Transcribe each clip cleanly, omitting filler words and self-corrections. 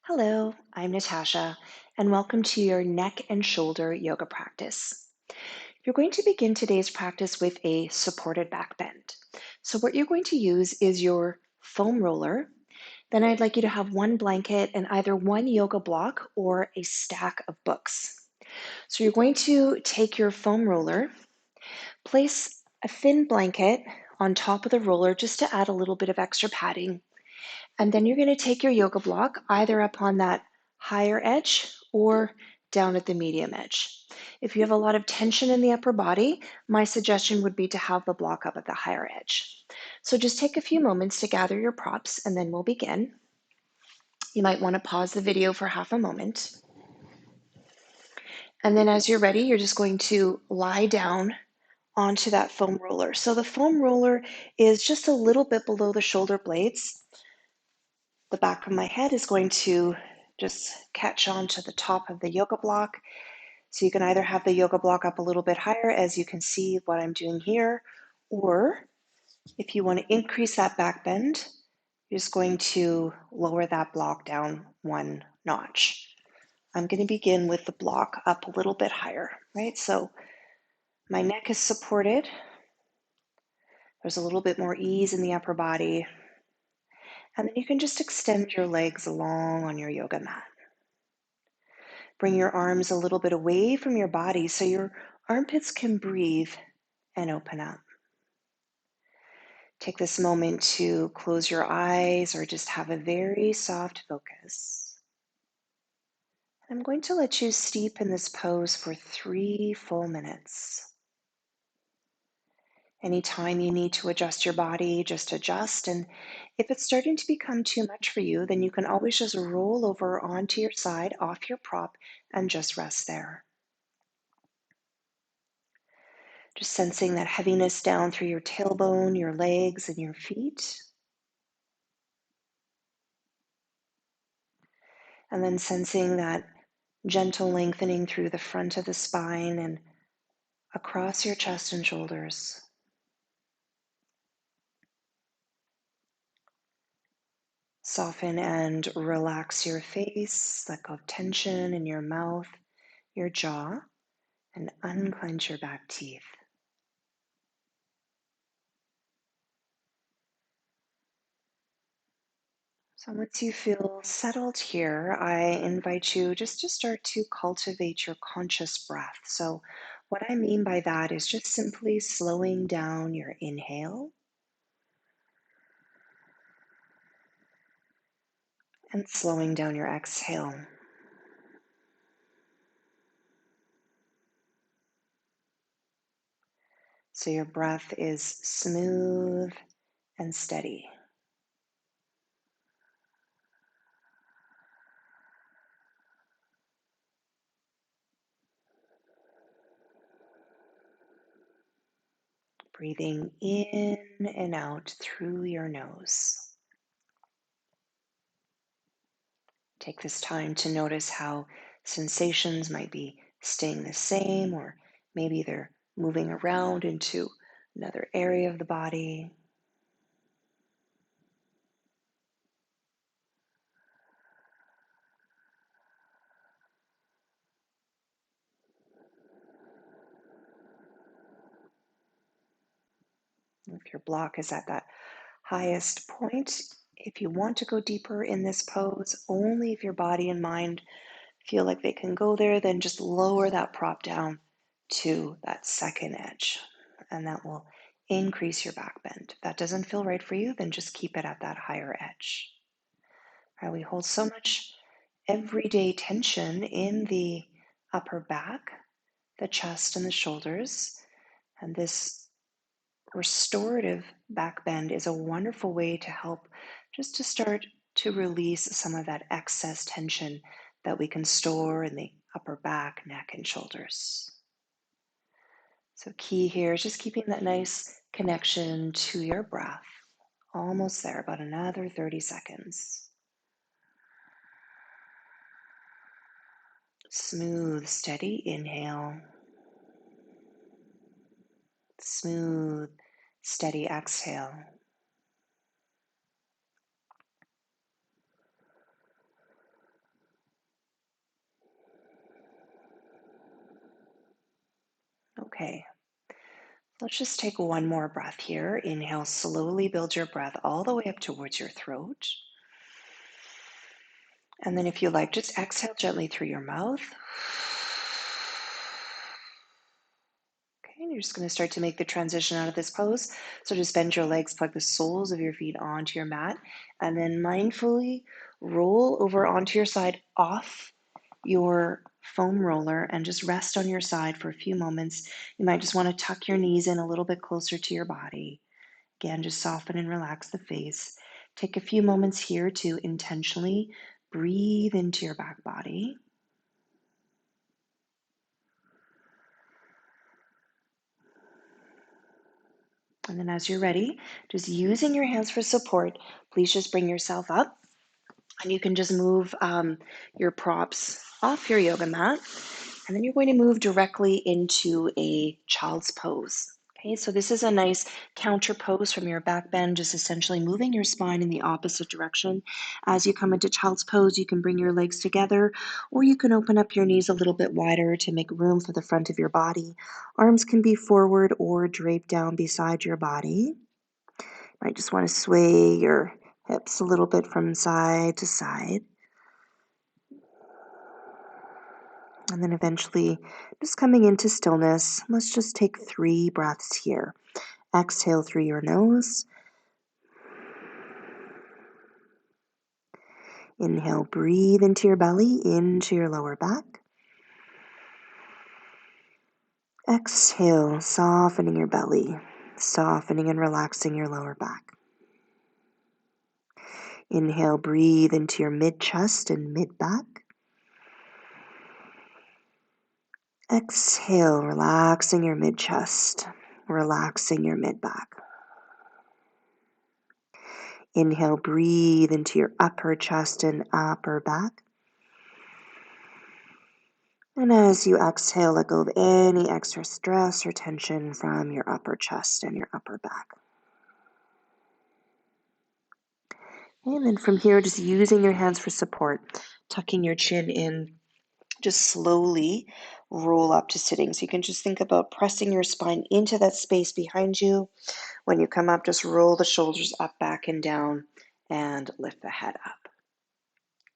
Hello, I'm Natasha, and welcome to your neck and shoulder yoga practice. You're going to begin today's practice with a supported back bend. So, what you're going to use is your foam roller. Then, I'd like you to have one blanket and either one yoga block or a stack of books. So, you're going to take your foam roller, place a thin blanket on top of the roller just to add a little bit of extra padding. And then you're going to take your yoga block either up on that higher edge or down at the medium edge. If you have a lot of tension in the upper body, my suggestion would be to have the block up at the higher edge. So just take a few moments to gather your props and then we'll begin. You might want to pause the video for half a moment. And then as you're ready, you're just going to lie down onto that foam roller. So the foam roller is just a little bit below the shoulder blades. The back of my head is going to just catch on to the top of the yoga block. So you can either have the yoga block up a little bit higher, as you can see what I'm doing here, or if you want to increase that back bend, you're just going to lower that block down one notch. I'm going to begin with the block up a little bit higher, right? So my neck is supported. There's a little bit more ease in the upper body. And then you can just extend your legs long on your yoga mat. Bring your arms a little bit away from your body so your armpits can breathe and open up. Take this moment to close your eyes or just have a very soft focus. I'm going to let you steep in this pose for 3 full minutes. Anytime you need to adjust your body, just adjust. And if it's starting to become too much for you, then you can always just roll over onto your side, off your prop, and just rest there. Just sensing that heaviness down through your tailbone, your legs, and your feet. And then sensing that gentle lengthening through the front of the spine and across your chest and shoulders. Soften and relax your face, let go of tension in your mouth, your jaw, and unclench your back teeth. So once you feel settled here, I invite you just to start to cultivate your conscious breath. So what I mean by that is just simply slowing down your inhale and slowing down your exhale. So your breath is smooth and steady. Breathing in and out through your nose. Take this time to notice how sensations might be staying the same, or maybe they're moving around into another area of the body. If your block is at that highest point, if you want to go deeper in this pose, only if your body and mind feel like they can go there, then just lower that prop down to that second edge, and that will increase your back bend. If that doesn't feel right for you, then just keep it at that higher edge. All right, we hold so much everyday tension in the upper back, the chest, and the shoulders, and this restorative back bend is a wonderful way to help just to start to release some of that excess tension that we can store in the upper back, neck, and shoulders. So key here is just keeping that nice connection to your breath. Almost there, about another 30 seconds. Smooth, steady inhale. Smooth, steady exhale. Okay, let's just take one more breath here. Inhale, slowly build your breath all the way up towards your throat. And then if you like, just exhale gently through your mouth. Okay, and you're just going to start to make the transition out of this pose. So just bend your legs, plug the soles of your feet onto your mat, and then mindfully roll over onto your side off your foam roller and just rest on your side for a few moments. You might just want to tuck your knees in a little bit closer to your body. Again, just soften and relax the face. Take a few moments here to intentionally breathe into your back body. And then as you're ready, just using your hands for support, please just bring yourself up. And you can just move your props off your yoga mat. And then you're going to move directly into a child's pose. Okay, so this is a nice counter pose from your back bend, just essentially moving your spine in the opposite direction. As you come into child's pose, you can bring your legs together, or you can open up your knees a little bit wider to make room for the front of your body. Arms can be forward or draped down beside your body. You might just want to sway your hips a little bit from side to side. And then eventually just coming into stillness. Let's just take 3 breaths here. Exhale through your nose. Inhale, breathe into your belly, into your lower back. Exhale, softening your belly, softening and relaxing your lower back. Inhale, breathe into your mid-chest and mid-back. Exhale, relaxing your mid-chest, relaxing your mid-back. Inhale, breathe into your upper chest and upper back. And as you exhale, let go of any extra stress or tension from your upper chest and your upper back. And then from here, just using your hands for support, tucking your chin in, just slowly roll up to sitting. So you can just think about pressing your spine into that space behind you. When you come up, just roll the shoulders up, back, and down, and lift the head up.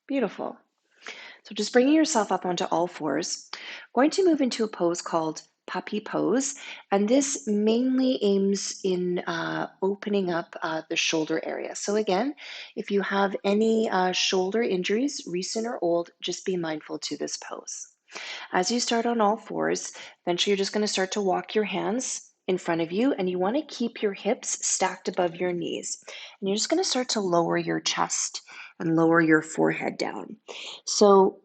Beautiful. So just bringing yourself up onto all fours, going to move into a pose called puppy pose, and this mainly aims in opening up the shoulder area. So again, if you have any shoulder injuries, recent or old, just be mindful to this pose. As you start on all fours, eventually you're just going to start to walk your hands in front of you, and you want to keep your hips stacked above your knees. And you're just going to start to lower your chest and lower your forehead down. So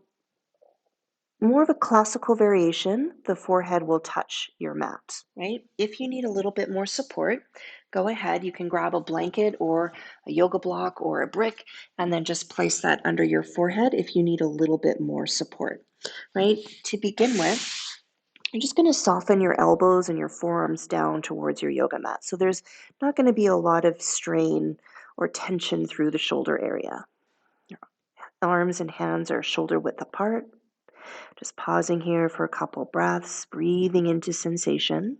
more of a classical variation, the forehead will touch your mat, right? If you need a little bit more support, go ahead. You can grab a blanket or a yoga block or a brick and then just place that under your forehead if you need a little bit more support, right? To begin with, you're just going to soften your elbows and your forearms down towards your yoga mat. So there's not going to be a lot of strain or tension through the shoulder area. Your arms and hands are shoulder width apart. Just pausing here for a couple breaths, breathing into sensation.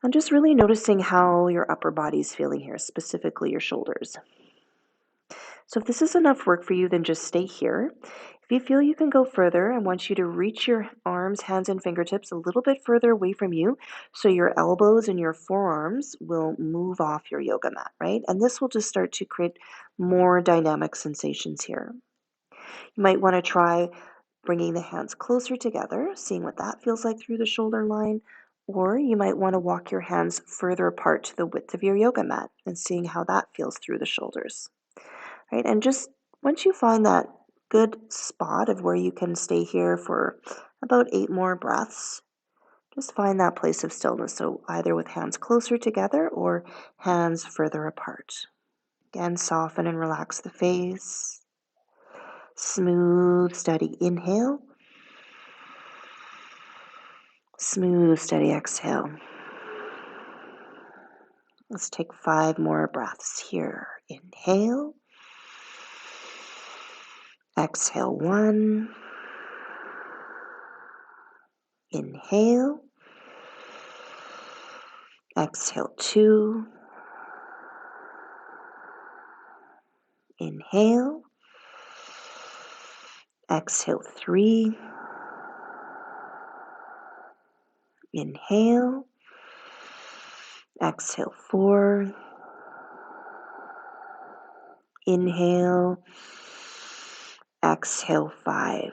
And just really noticing how your upper body's feeling here, specifically your shoulders. So if this is enough work for you, then just stay here. If you feel you can go further, I want you to reach your arms, hands, and fingertips a little bit further away from you so your elbows and your forearms will move off your yoga mat, right? And this will just start to create more dynamic sensations here. You might want to try bringing the hands closer together, seeing what that feels like through the shoulder line, or you might want to walk your hands further apart to the width of your yoga mat and seeing how that feels through the shoulders, right? And just once you find that good spot of where you can stay here for about 8 more breaths, just find that place of stillness. So either with hands closer together or hands further apart. Again, soften and relax the face. Smooth, steady inhale. Smooth, steady exhale. Let's take 5 more breaths here. Inhale. Exhale 1. Inhale. Exhale 2. Inhale. Exhale 3. Inhale. Exhale 4. Inhale. Exhale 5.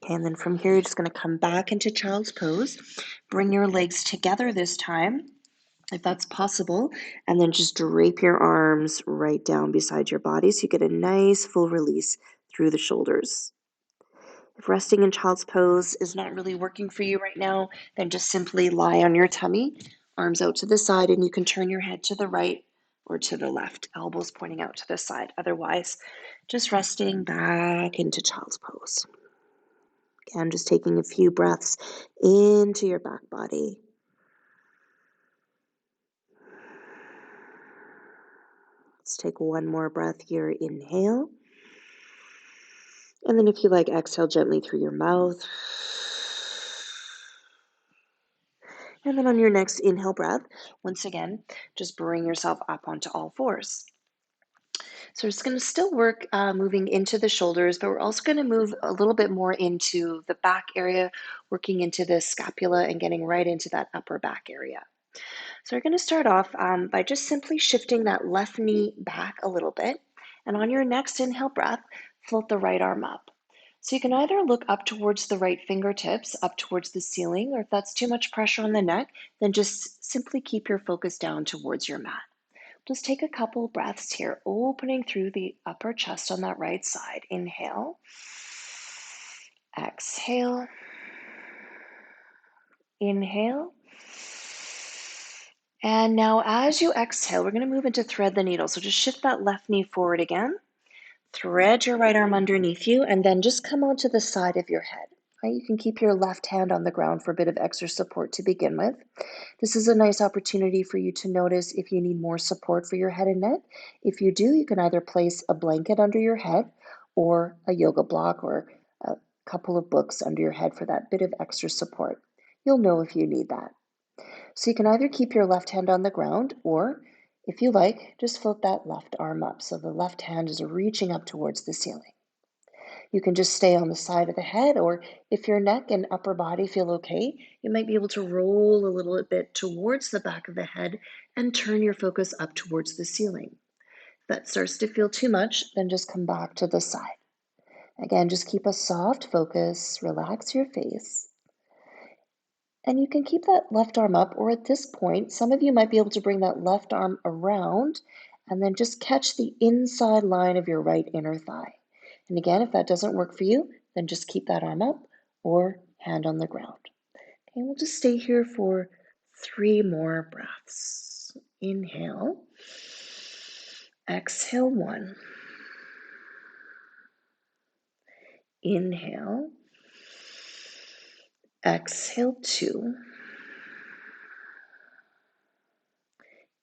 Okay, and then from here, you're just going to come back into child's pose. Bring your legs together this time, if that's possible, and then just drape your arms right down beside your body so you get a nice full release through the shoulders. If resting in child's pose is not really working for you right now, then just simply lie on your tummy, arms out to the side, and you can turn your head to the right or to the left, elbows pointing out to the side. Otherwise, just resting back into child's pose. Again, just taking a few breaths into your back body. Let's take one more breath here. Inhale. And then if you like, exhale gently through your mouth. And then on your next inhale breath, once again, just bring yourself up onto all fours. So we're just going to still work moving into the shoulders, but we're also going to move a little bit more into the back area, working into the scapula and getting right into that upper back area. So we're going to start off by just simply shifting that left knee back a little bit. And on your next inhale breath, float the right arm up. So you can either look up towards the right fingertips, up towards the ceiling, or if that's too much pressure on the neck, then just simply keep your focus down towards your mat. Just take a couple breaths here, opening through the upper chest on that right side. Inhale, exhale, inhale. And now as you exhale, we're going to move into thread the needle. So just shift that left knee forward again. Thread your right arm underneath you, and then just come onto the side of your head. Right? You can keep your left hand on the ground for a bit of extra support to begin with. This is a nice opportunity for you to notice if you need more support for your head and neck. If you do, you can either place a blanket under your head or a yoga block or a couple of books under your head for that bit of extra support. You'll know if you need that. So you can either keep your left hand on the ground or, if you like, just float that left arm up so the left hand is reaching up towards the ceiling. You can just stay on the side of the head, or if your neck and upper body feel okay, you might be able to roll a little bit towards the back of the head and turn your focus up towards the ceiling. If that starts to feel too much, then just come back to the side. Again, just keep a soft focus, relax your face. And you can keep that left arm up, or at this point, some of you might be able to bring that left arm around and then just catch the inside line of your right inner thigh. And again, if that doesn't work for you, then just keep that arm up or hand on the ground. Okay, we'll just stay here for 3 more breaths. Inhale, exhale 1. Inhale, exhale 2.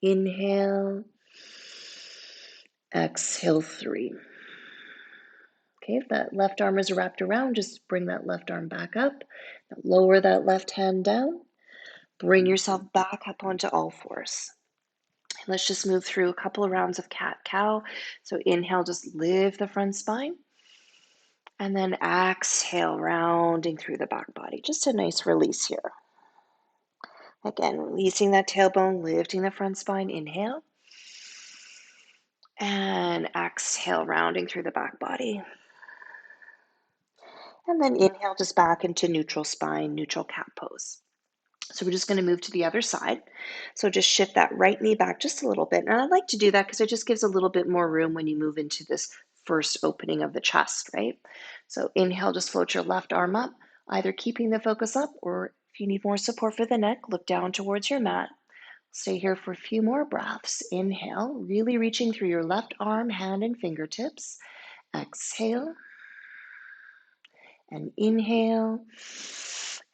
Inhale, exhale 3. Okay, if that left arm is wrapped around, just bring that left arm back up. Lower that left hand down. Bring yourself back up onto all fours. Let's just move through a couple of rounds of cat-cow. So inhale, just lift the front spine. And then exhale, rounding through the back body. Just a nice release here. Again, releasing that tailbone, lifting the front spine. Inhale. And exhale, rounding through the back body. And then inhale, just back into neutral spine, neutral cat pose. So we're just going to move to the other side. So just shift that right knee back just a little bit. And I like to do that because it just gives a little bit more room when you move into this first opening of the chest, right? So inhale, just float your left arm up, either keeping the focus up, or if you need more support for the neck, look down towards your mat. Stay here for a few more breaths. Inhale, really reaching through your left arm, hand, and fingertips. Exhale. And inhale.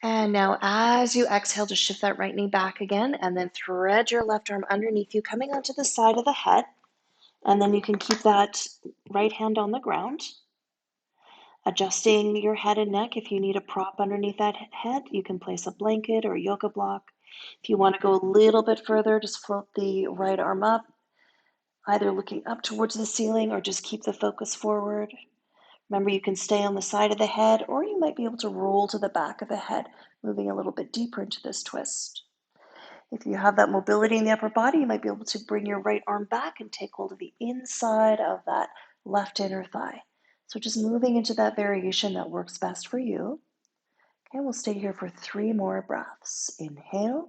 And now as you exhale, just shift that right knee back again and then thread your left arm underneath you, coming onto the side of the head. And then you can keep that right hand on the ground. Adjusting your head and neck, if you need a prop underneath that head, you can place a blanket or a yoga block. If you want to go a little bit further, just float the right arm up, either looking up towards the ceiling or just keep the focus forward. Remember, you can stay on the side of the head, or you might be able to roll to the back of the head, moving a little bit deeper into this twist. If you have that mobility in the upper body, you might be able to bring your right arm back and take hold of the inside of that left inner thigh. So just moving into that variation that works best for you. Okay, we'll stay here for 3 more breaths. Inhale,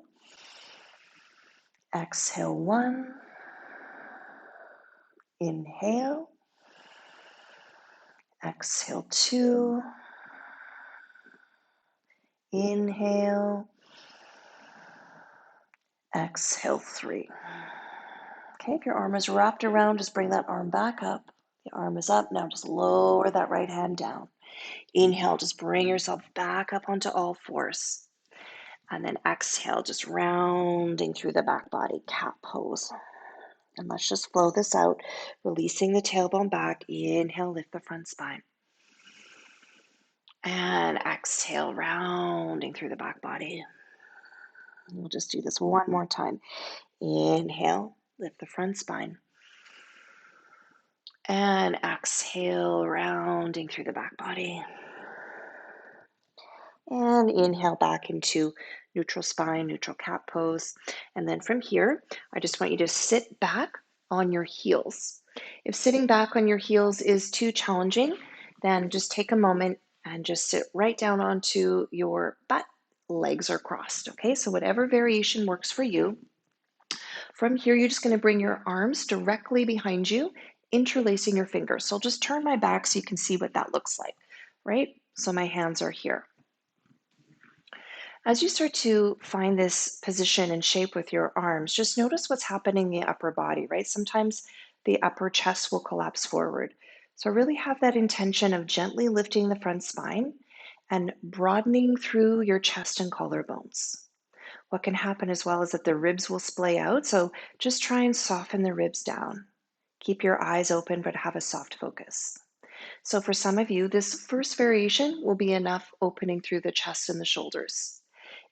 exhale 1, inhale, exhale 2, inhale, exhale 3. Okay, if your arm is wrapped around, just bring that arm back up. The arm is up, now just lower that right hand down. Inhale, just bring yourself back up onto all fours. And then exhale, just rounding through the back body, cat pose. And let's just flow this out, releasing the tailbone back. Inhale, lift the front spine. And exhale, rounding through the back body. We'll just do this one more time. Inhale, lift the front spine. And exhale, rounding through the back body. And inhale back into neutral spine, neutral cat pose. And then from here, I just want you to sit back on your heels. If sitting back on your heels is too challenging, then just take a moment and just sit right down onto your butt. Legs are crossed, okay? So whatever variation works for you. From here, you're just going to bring your arms directly behind you, interlacing your fingers. So I'll just turn my back so you can see what that looks like, right? So my hands are here. As you start to find this position and shape with your arms, just notice what's happening in the upper body, right? Sometimes the upper chest will collapse forward. So really have that intention of gently lifting the front spine and broadening through your chest and collarbones. What can happen as well is that the ribs will splay out, so just try and soften the ribs down. Keep your eyes open, but have a soft focus. So for some of you, this first variation will be enough opening through the chest and the shoulders.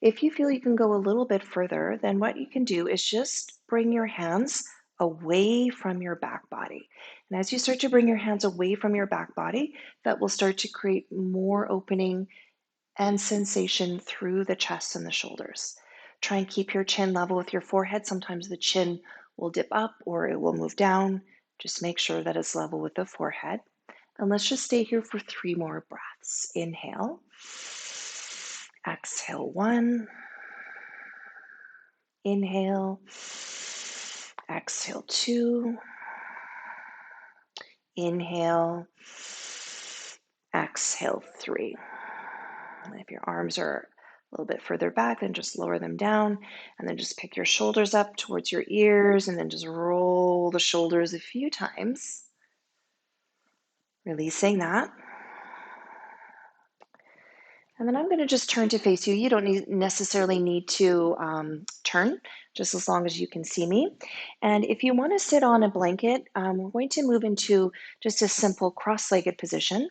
If you feel you can go a little bit further, then what you can do is just bring your hands away from your back body. And as you start to bring your hands away from your back body, that will start to create more opening and sensation through the chest and the shoulders. Try and keep your chin level with your forehead. Sometimes the chin will dip up or it will move down. Just make sure that it's level with the forehead. And let's just stay here for 3 more breaths. Inhale, exhale 1, inhale, exhale 2, inhale, exhale 3. And if your arms are a little bit further back, then just lower them down and then just pick your shoulders up towards your ears and then just roll the shoulders a few times, releasing that. And then I'm going to just turn to face you. You don't necessarily need to turn, just as long as you can see me. And if you want to sit on a blanket, we're going to move into just a simple cross-legged position.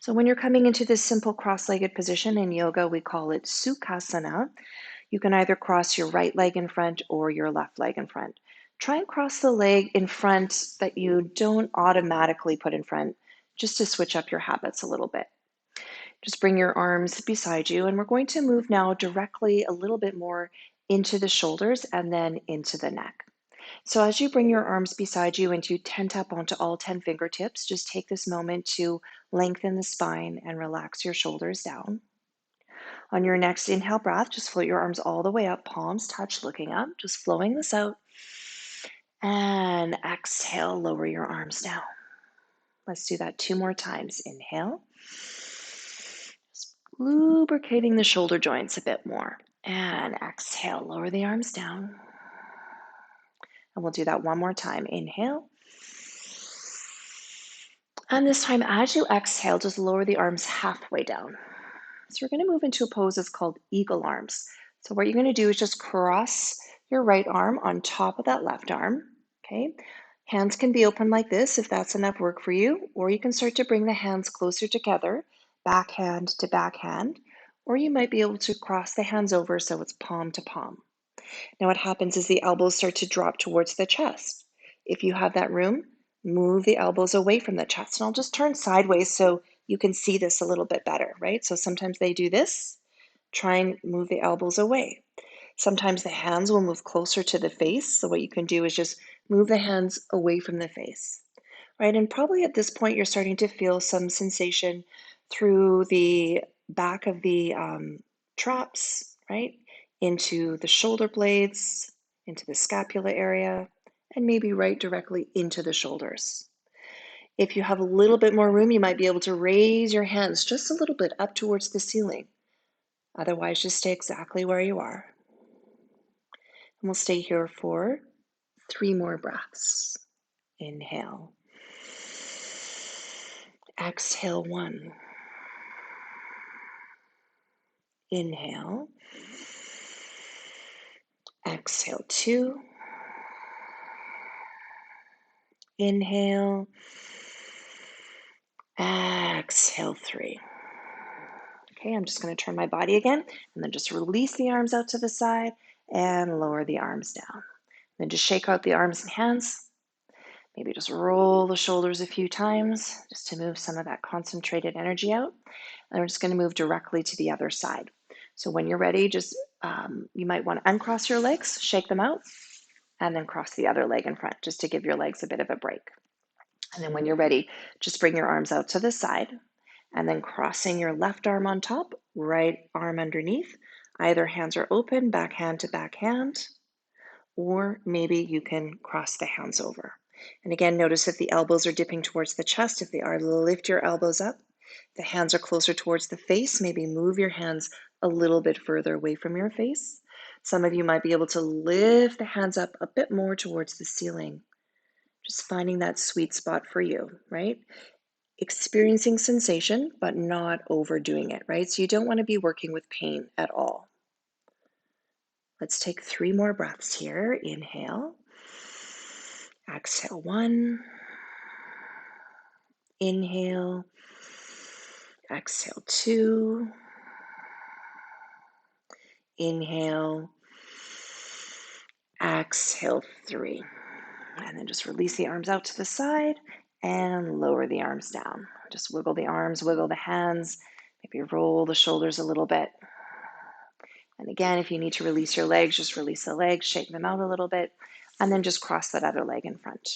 So when you're coming into this simple cross-legged position in yoga, we call it Sukhasana. You can either cross your right leg in front or your left leg in front. Try and cross the leg in front that you don't automatically put in front, just to switch up your habits a little bit. Just bring your arms beside you, and we're going to move now directly a little bit more into the shoulders and then into the neck. So as you bring your arms beside you and you tent up onto all 10 fingertips, just take this moment to lengthen the spine and relax your shoulders down. On your next inhale breath, just float your arms all the way up, palms touch, looking up, just flowing this out. And exhale, lower your arms down. Let's do that 2 more times. Inhale. Just lubricating the shoulder joints a bit more. And exhale, lower the arms down. And we'll do that 1 more time. Inhale. And this time, as you exhale, just lower the arms halfway down. So we're going to move into a pose that's called eagle arms. So what you're going to do is just cross your right arm on top of that left arm, okay? Hands can be open like this if that's enough work for you, or you can start to bring the hands closer together, backhand to backhand, or you might be able to cross the hands over so it's palm to palm. Now, what happens is the elbows start to drop towards the chest. If you have that room, move the elbows away from the chest. And I'll just turn sideways so you can see this a little bit better, right? So sometimes they do this. Try and move the elbows away. Sometimes the hands will move closer to the face. So what you can do is just move the hands away from the face, right? And probably at this point, you're starting to feel some sensation through the back of the traps, right? Into the shoulder blades, into the scapula area, and maybe right directly into the shoulders. If you have a little bit more room, you might be able to raise your hands just a little bit up towards the ceiling. Otherwise, just stay exactly where you are. And we'll stay here for 3 more breaths. Inhale. Exhale 1. Inhale. Exhale 2. Inhale. Exhale 3. Okay, I'm just going to turn my body again and then just release the arms out to the side and lower the arms down. Then just shake out the arms and hands. Maybe just roll the shoulders a few times just to move some of that concentrated energy out. And we're just going to move directly to the other side. So when you're ready, just you might want to uncross your legs, shake them out, and then cross the other leg in front just to give your legs a bit of a break. And then when you're ready, just bring your arms out to the side and then crossing your left arm on top, right arm underneath. Either hands are open, backhand to backhand, or maybe you can cross the hands over. And again, notice if the elbows are dipping towards the chest. If they are, lift your elbows up. If the hands are closer towards the face, maybe move your hands a little bit further away from your face. Some of you might be able to lift the hands up a bit more towards the ceiling. Just finding that sweet spot for you, right? Experiencing sensation, but not overdoing it, right? So you don't want to be working with pain at all. Let's take 3 more breaths here. Inhale. Exhale 1. Inhale. Exhale 2. Inhale. Exhale 3. And then just release the arms out to the side and lower the arms down. Just wiggle the arms, wiggle the hands, maybe roll the shoulders a little bit. And again, if you need to release your legs, just release the legs, shake them out a little bit, and then just cross that other leg in front.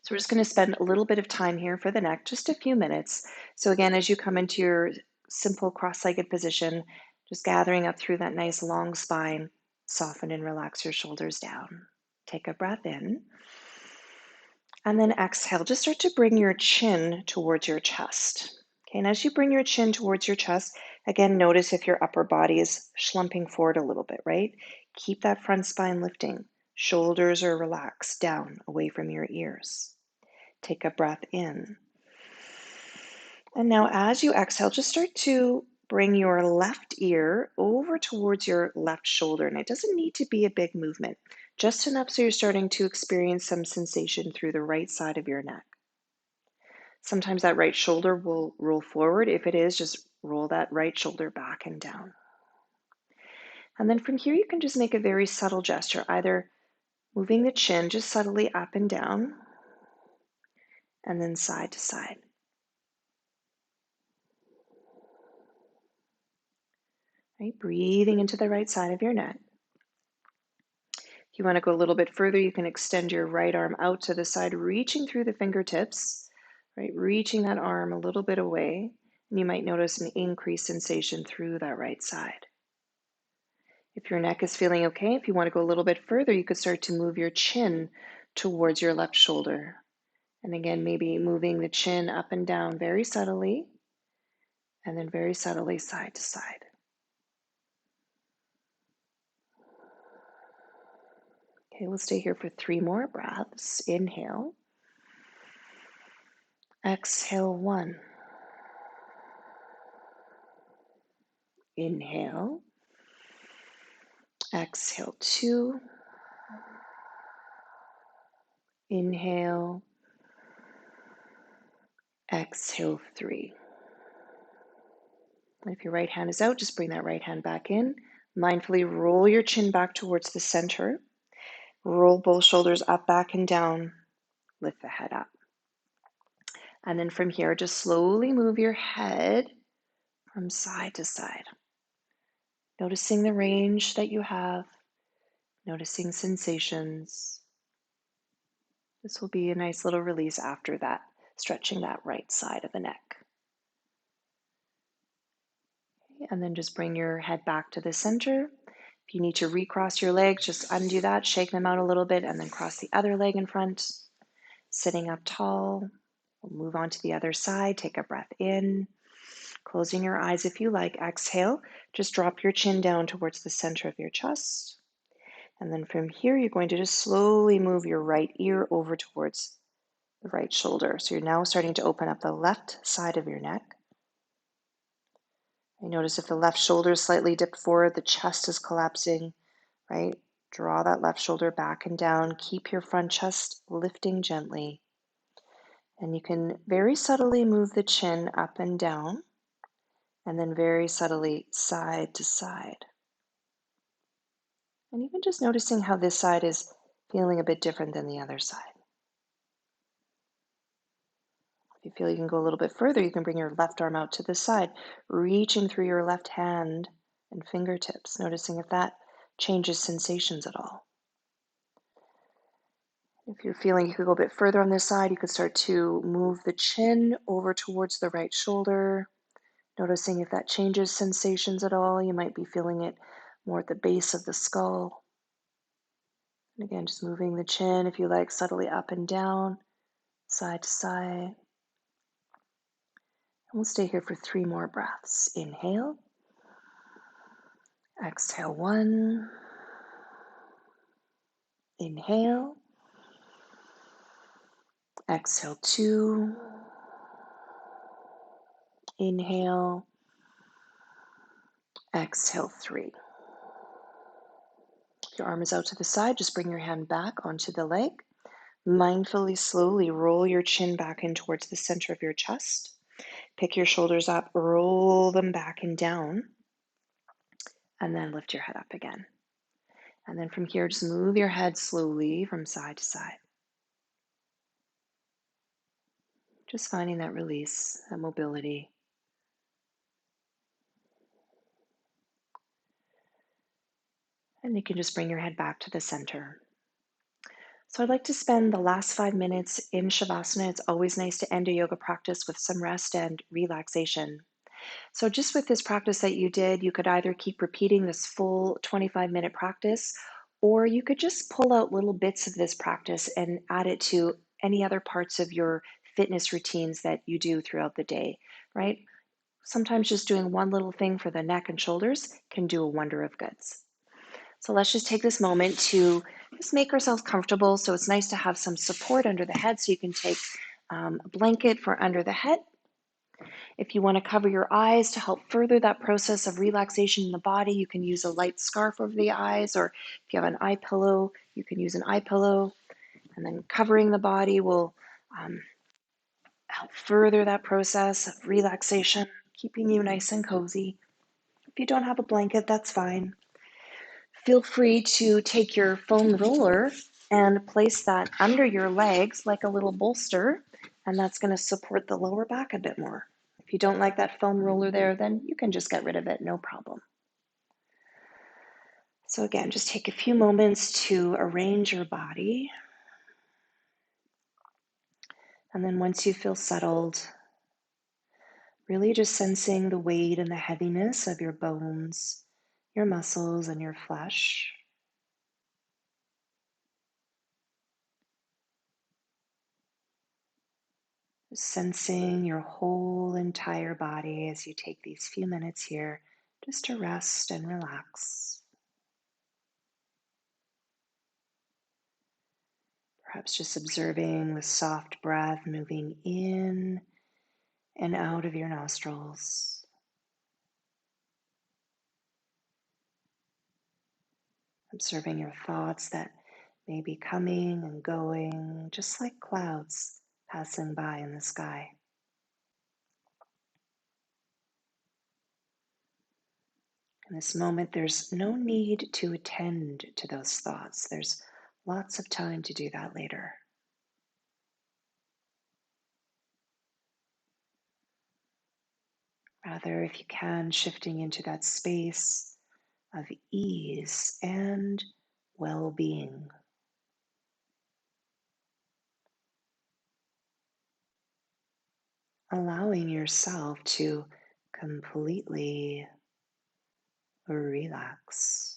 So we're just going to spend a little bit of time here for the neck, just a few minutes. So again, as you come into your simple cross-legged position, just gathering up through that nice long spine, soften and relax your shoulders down. Take a breath in. And then exhale, just start to bring your chin towards your chest. Okay, and as you bring your chin towards your chest, again, notice if your upper body is slumping forward a little bit, right? Keep that front spine lifting. Shoulders are relaxed down away from your ears. Take a breath in. And now as you exhale, just start to bring your left ear over towards your left shoulder. And it doesn't need to be a big movement, just enough so you're starting to experience some sensation through the right side of your neck. Sometimes that right shoulder will roll forward. If it is, just roll that right shoulder back and down. And then from here, you can just make a very subtle gesture, either moving the chin just subtly up and down, and then side to side. Right? Breathing into the right side of your neck. If you want to go a little bit further, you can extend your right arm out to the side, reaching through the fingertips, right? Reaching that arm a little bit away, and you might notice an increased sensation through that right side. If your neck is feeling okay, if you want to go a little bit further, you could start to move your chin towards your left shoulder. And again, maybe moving the chin up and down very subtly, and then very subtly side to side. Okay, we'll stay here for 3 more breaths. Inhale. Exhale 1. Inhale. Exhale 2. Inhale, exhale 3. If your right hand is out, just bring that right hand back in. Mindfully roll your chin back towards the center. Roll both shoulders up, back, and down. Lift the head up. And then from here, just slowly move your head from side to side. Noticing the range that you have, noticing sensations. This will be a nice little release after that, stretching that right side of the neck. And then just bring your head back to the center. If you need to recross your legs, just undo that, shake them out a little bit, and then cross the other leg in front. Sitting up tall. We'll move on to the other side. Take a breath in. Closing your eyes if you like. Exhale. Just drop your chin down towards the center of your chest. And then from here, you're going to just slowly move your right ear over towards the right shoulder. So you're now starting to open up the left side of your neck. I notice if the left shoulder is slightly dipped forward, the chest is collapsing, right? Draw that left shoulder back and down. Keep your front chest lifting gently. And you can very subtly move the chin up and down, and then very subtly side to side. And even just noticing how this side is feeling a bit different than the other side. If you feel you can go a little bit further, you can bring your left arm out to the side, reaching through your left hand and fingertips, noticing if that changes sensations at all. If you're feeling you could go a bit further on this side, you could start to move the chin over towards the right shoulder, noticing if that changes sensations at all. You might be feeling it more at the base of the skull. And again, just moving the chin, if you like, subtly up and down, side to side. And we'll stay here for 3 more breaths. Inhale. Exhale 1. Inhale. Exhale 2. Inhale. Exhale 3. If your arm is out to the side, just bring your hand back onto the leg. Mindfully, slowly roll your chin back in towards the center of your chest. Pick your shoulders up, roll them back and down, and then lift your head up again. And then from here, just move your head slowly from side to side. Just finding that release, that mobility. And you can just bring your head back to the center. So I'd like to spend the last 5 minutes in Shavasana. It's always nice to end a yoga practice with some rest and relaxation. So just with this practice that you did, you could either keep repeating this full 25-minute practice, or you could just pull out little bits of this practice and add it to any other parts of your fitness routines that you do throughout the day, right? Sometimes just doing one little thing for the neck and shoulders can do a wonder of goods. So let's just take this moment to just make ourselves comfortable. So it's nice to have some support under the head. So you can take a blanket for under the head. If you want to cover your eyes to help further that process of relaxation in the body, you can use a light scarf over the eyes, or if you have an eye pillow, you can use an eye pillow. And then covering the body will help further that process of relaxation, keeping you nice and cozy. If you don't have a blanket, that's fine. Feel free to take your foam roller and place that under your legs like a little bolster, and that's going to support the lower back a bit more. If you don't like that foam roller there, then you can just get rid of it, no problem. So again, just take a few moments to arrange your body. And then once you feel settled, really just sensing the weight and the heaviness of your bones, your muscles, and your flesh. Sensing your whole entire body as you take these few minutes here just to rest and relax. Perhaps just observing the soft breath moving in and out of your nostrils. Observing your thoughts that maybe coming and going, just like clouds passing by in the sky. In this moment, there's no need to attend to those thoughts. There's lots of time to do that later. Rather, if you can, shifting into that space of ease and well being, allowing yourself to completely relax.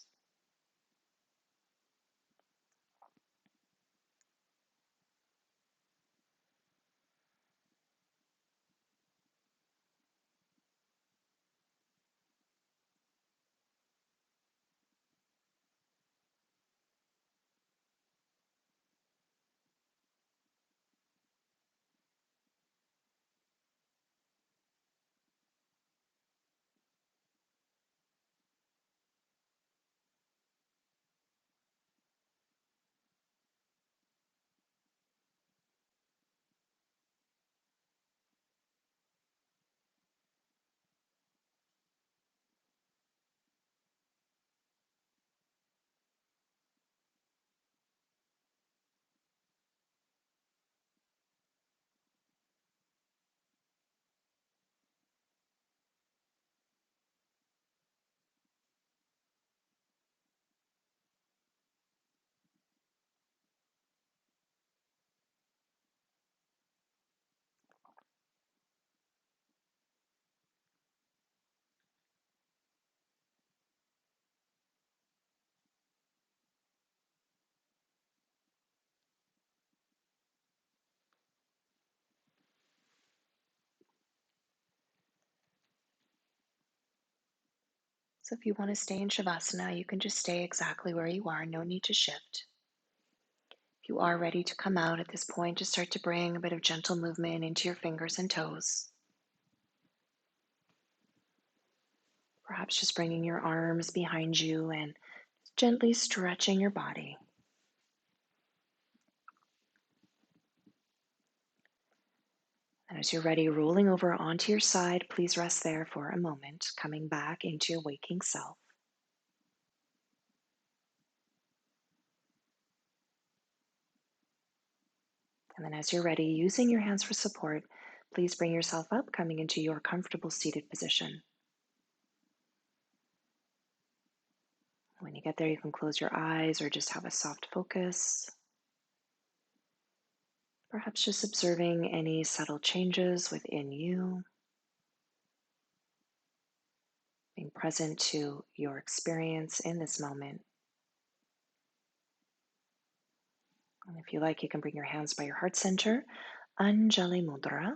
So, if you want to stay in Shavasana, you can just stay exactly where you are, no need to shift. If you are ready to come out at this point, just start to bring a bit of gentle movement into your fingers and toes. Perhaps just bringing your arms behind you and gently stretching your body. And as you're ready, rolling over onto your side, please rest there for a moment, coming back into your waking self. And then as you're ready, using your hands for support, please bring yourself up, coming into your comfortable seated position. When you get there, you can close your eyes or just have a soft focus. Perhaps just observing any subtle changes within you, being present to your experience in this moment. And if you like, you can bring your hands by your heart center, Anjali Mudra,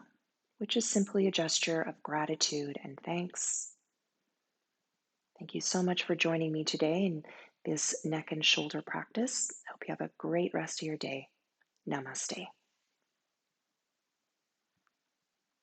which is simply a gesture of gratitude and thanks. Thank you so much for joining me today in this neck and shoulder practice. I hope you have a great rest of your day. Namaste.